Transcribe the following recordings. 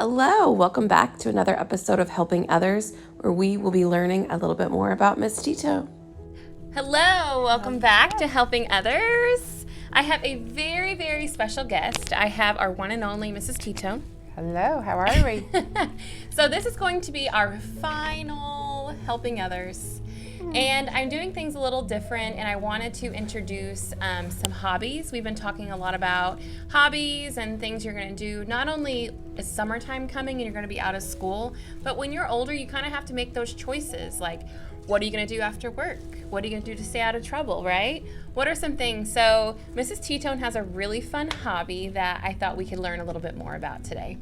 Hello, welcome back to another episode of Helping Others, where we will be learning a little bit more about Miss Tito. Hello, welcome back to Helping Others. I have a very, very special guest. I have our one and only Mrs. Titone. Hello, how are we? So this is going to be our final Helping Others. And I'm doing things a little different, and I wanted to introduce some hobbies. We've been talking a lot about hobbies and things you're going to do. Not only is summertime coming and you're going to be out of school, but when you're older, you kind of have to make those choices. Like, what are you going to do after work? What are you going to do to stay out of trouble, right? What are some things? So Mrs. Titone has a really fun hobby that I thought we could learn a little bit more about today.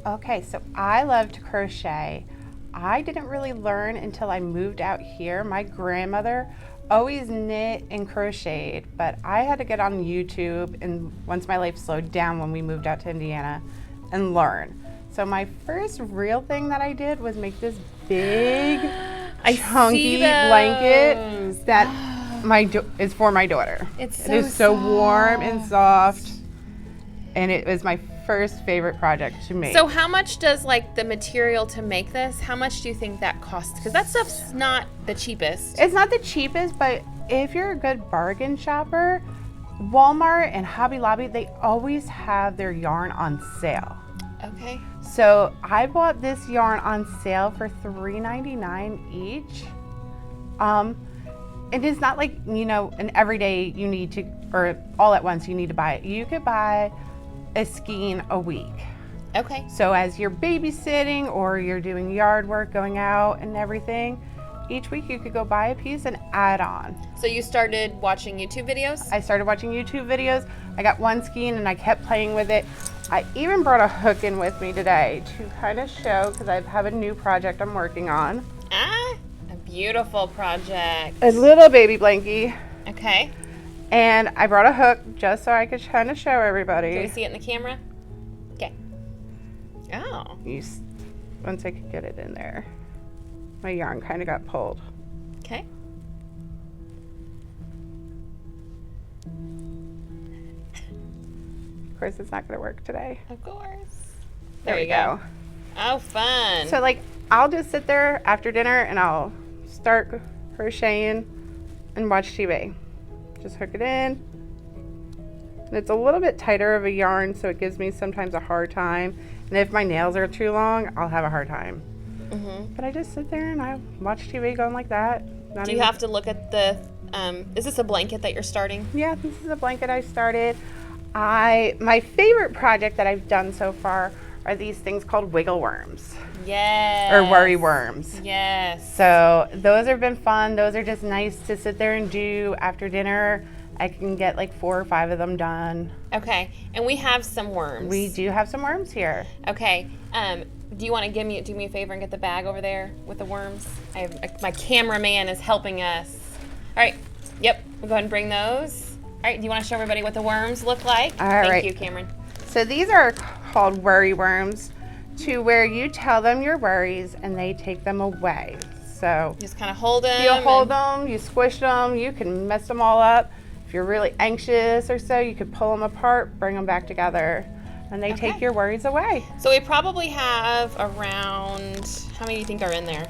Okay, so I love to crochet. I didn't really learn until I moved out here. My grandmother always knit and crocheted, but I had to get on YouTube and once my life slowed down when we moved out to Indiana and learn. So my first real thing that I did was make this big chunky blanket that is for my daughter. It is so warm and soft, and it was my first favorite project to make. So how much does the material to make this, how much do you think that costs? Because that stuff's not the cheapest. It's not the cheapest, but if you're a good bargain shopper, Walmart and Hobby Lobby, they always have their yarn on sale. Okay. So I bought this yarn on sale for $3.99 each. It is not like, an everyday you need to, or all at once you need to buy it. You could buy a skein a week. Okay. So as you're babysitting or you're doing yard work, going out and everything, each week you could go buy a piece and add on. So you started watching YouTube videos? I started watching YouTube videos. I got one skein and I kept playing with it. I even brought a hook in with me today to kind of show, because I have a new project I'm working on. A beautiful project. A little baby blankie. Okay. And I brought a hook just so I could kind of show everybody. Can we see it in the camera? Okay. Oh. Once I could get it in there, my yarn kind of got pulled. Okay. Of course, it's not going to work today. Of course. There we go. Oh, fun. So, I'll just sit there after dinner and I'll start crocheting and watch TV. Just hook it in. And it's a little bit tighter of a yarn, so it gives me sometimes a hard time. And if my nails are too long, I'll have a hard time. Mm-hmm. But I just sit there and I watch TV going like that. Do you have to look at the, is this a blanket that you're starting? Yeah, this is a blanket I started. My favorite project that I've done so far are these things called wiggle worms. Yes. Or worryworms. Yes. So those have been fun. Those are just nice to sit there and do after dinner. I can get 4 or 5 of them done. Okay. And we have some worms. We do have some worms here. Okay. Do you want to do me a favor and get the bag over there with the worms? My cameraman is helping us. All right. Yep. We'll go ahead and bring those. All right. Do you want to show everybody what the worms look like? All right. Thank you, Cameron. So these are called worryworms, to where you tell them your worries and they take them away. So just kind of hold them. You hold them, you squish them, you can mess them all up. If you're really anxious or so, you could pull them apart, bring them back together, and they take your worries away. So we probably have around, how many do you think are in there?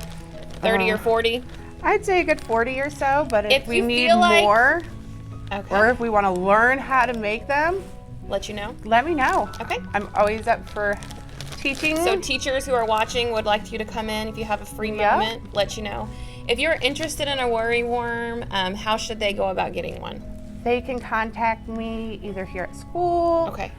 30 or 40? I'd say a good 40 or so, but if we need like more, or if we want to learn how to make them, let you know. Let me know. Okay. I'm always up for teaching. So teachers who are watching would like you to come in if you have a free moment, let you know. If you're interested in a worryworm, how should they go about getting one? They can contact me either here at school. Okay.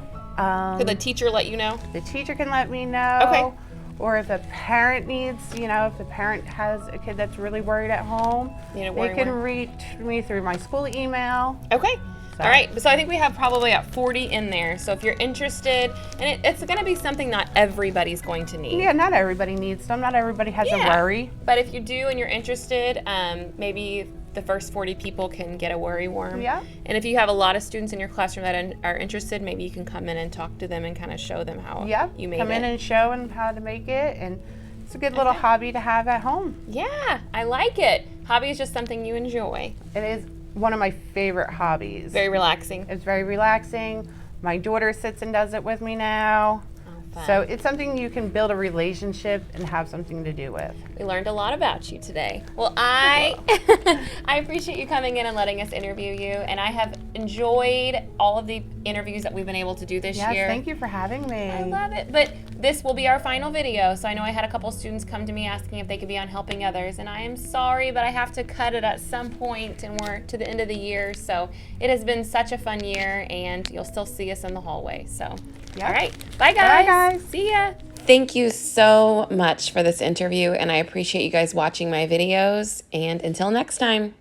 Could the teacher let you know? The teacher can let me know. Okay. Or if a parent needs, if the parent has a kid that's really worried at home, they can reach me through my school email. Okay. All right, so I think we have probably at 40 in there. So if you're interested, and it's going to be something not everybody's going to need. Yeah, not everybody needs them. Not everybody has a worry. But if you do and you're interested, maybe the first 40 people can get a worryworm. Yeah. And if you have a lot of students in your classroom that are interested, maybe you can come in and talk to them and kind of show them how you made it. Come in and show them how to make it, and it's a good little hobby to have at home. Yeah, I like it. Hobby is just something you enjoy. It is one of my favorite hobbies. Very relaxing. It's very relaxing. My daughter sits and does it with me now. Oh, Fun. So it's something you can build a relationship and have something to do with. We learned a lot about you today. Well, I appreciate you coming in and letting us interview you, and I have enjoyed all of the interviews that we've been able to do this Yes, year. thank you for having me. I love it. But this will be our final video, so I know I had a couple students come to me asking if they could be on Helping Others, and I am sorry, but I have to cut it at some point, and we're to the end of the year. So it has been such a fun year, and you'll still see us in the hallway. So, Yep. all right. Bye, guys. Bye, guys. See ya. Thank you so much for this interview, and I appreciate you guys watching my videos. And until next time.